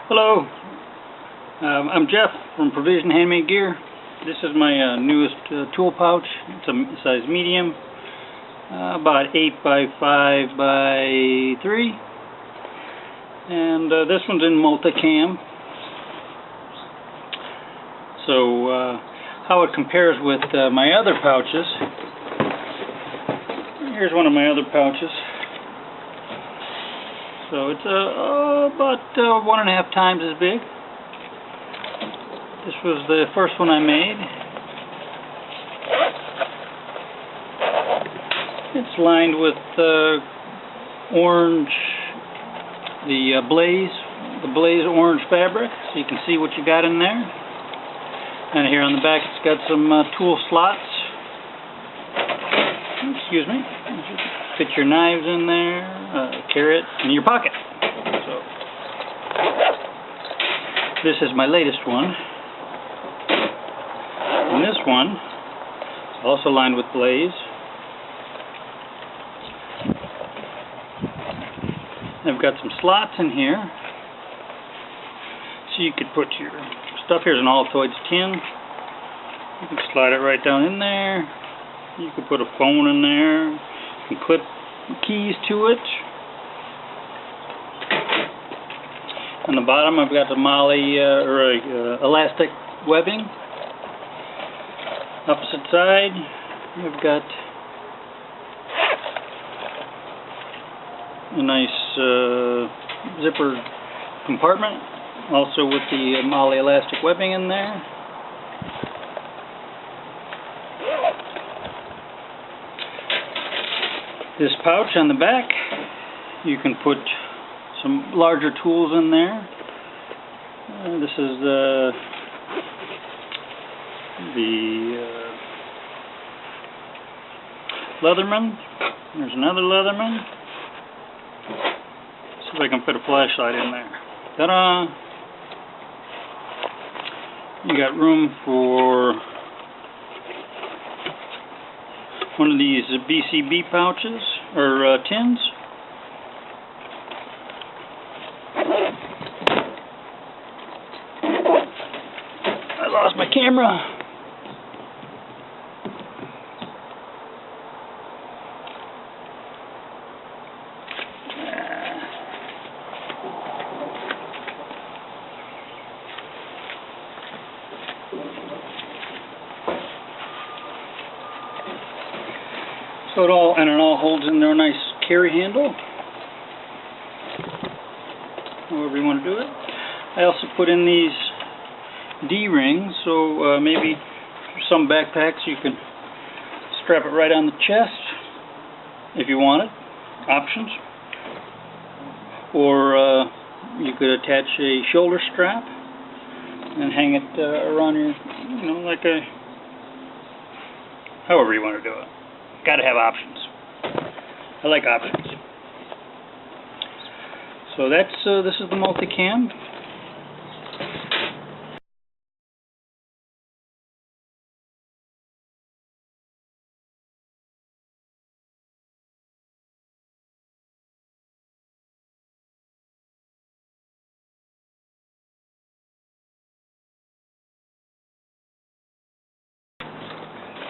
Hello, I'm Jeff from Provision Handmade Gear. This is my newest tool pouch. It's a size medium, about 8 by 5 by 3, and this one's in multicam. So how it compares with my other pouches. Here's one of my other pouches. So it's about 1.5 times as big. This was the first one I made. It's lined with orange, the blaze orange fabric, so you can see what you got in there. And here on the back it's got some tool slots. Excuse me. Fit your knives in there, carry it in your pocket. So this is my latest one. And this one is also lined with blaze. I've got some slots in here, so you could put your stuff. Here's an Altoids tin. You can slide it right down in there. You could put a phone in there. You can clip keys to it. On the bottom I've got the moly elastic webbing. Opposite side I've got a nice zipper compartment, also with the moly elastic webbing in there. This pouch on the back, you can put some larger tools in there. This is the Leatherman. There's another Leatherman. See if I can put a flashlight in there. Ta-da! You got room for one of these BCB pouches, or tins. I lost my camera. So it all holds in there a nice carry handle, however you want to do it. I also put in these D-rings, so maybe for some backpacks you can strap it right on the chest if you want it. Options. Or you could attach a shoulder strap and hang it around your, like a, however you want to do it. Got to have options. I like options. So that's this is the multicam.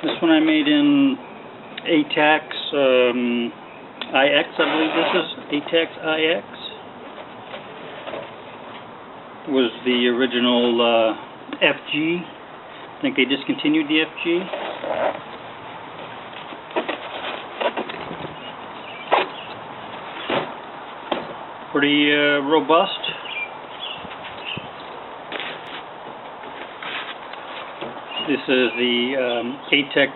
This one I made in ATAX IX, I believe this is. ATAX IX was the original FG. I think they discontinued the FG. Pretty robust. This is the ATAX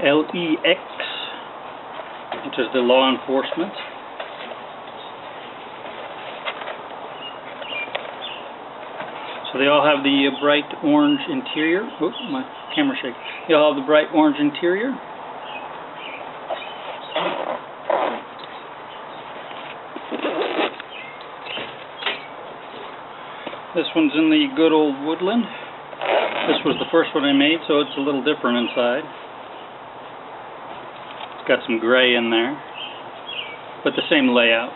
LEX, which is the law enforcement. So they all have the bright orange interior. Oops, my camera shakes. They all have the bright orange interior. This one's in the good old woodland. This was the first one I made, so it's a little different inside. It's got some gray in there, but the same layout.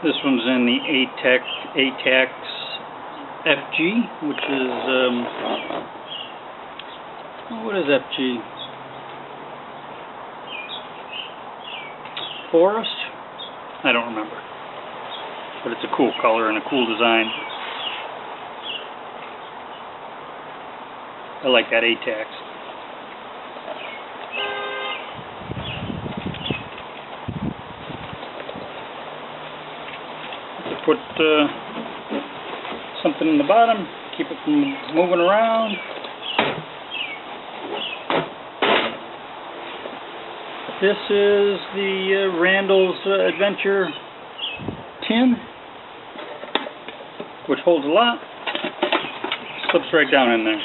This one's in the ATAX FG, which is, what is FG? Forest? I don't remember. But it's a cool color and a cool design. I like that ATAX. Put something in the bottom, keep it from moving around. This is the Randall's Adventure tin, which holds a lot. Slips right down in there.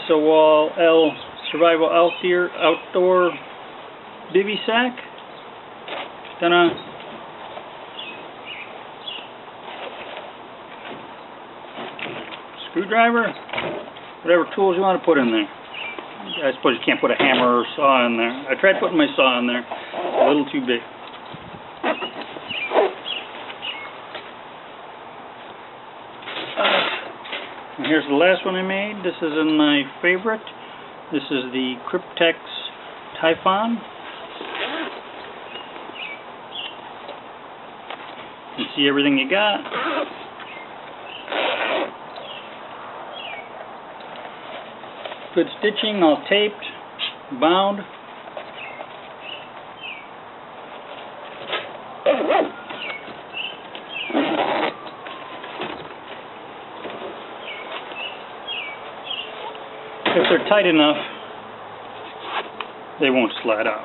SOL L Survival Outdoor Bivy Sack. Gonna screwdriver, whatever tools you want to put in there. I suppose you can't put a hammer or saw in there. I tried putting my saw in there, a little too big. And here's the last one I made. This is in my favorite. This is the Cryptex Typhon. You see everything you got. Good stitching, all taped, bound. If they're tight enough, they won't slide out.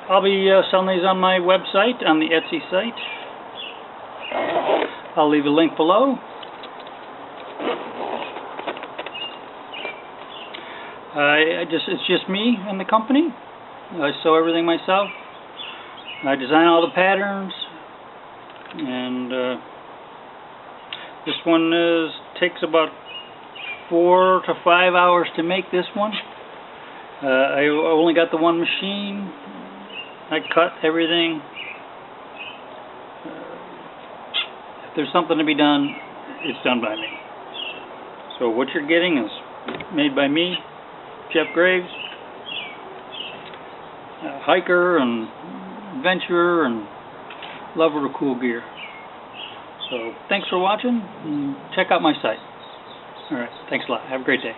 I'll be selling these on my website, on the Etsy site. I'll leave a link below. It's just me and the company. I sew everything myself. I design all the patterns, and this one takes about 4 to 5 hours to make this one. I only got the one machine. I cut everything. If there's something to be done, it's done by me. So what you're getting is made by me, Jeff Graves, a hiker and adventurer and lover of cool gear. So thanks for watching, and check out my site. Alright, thanks a lot. Have a great day.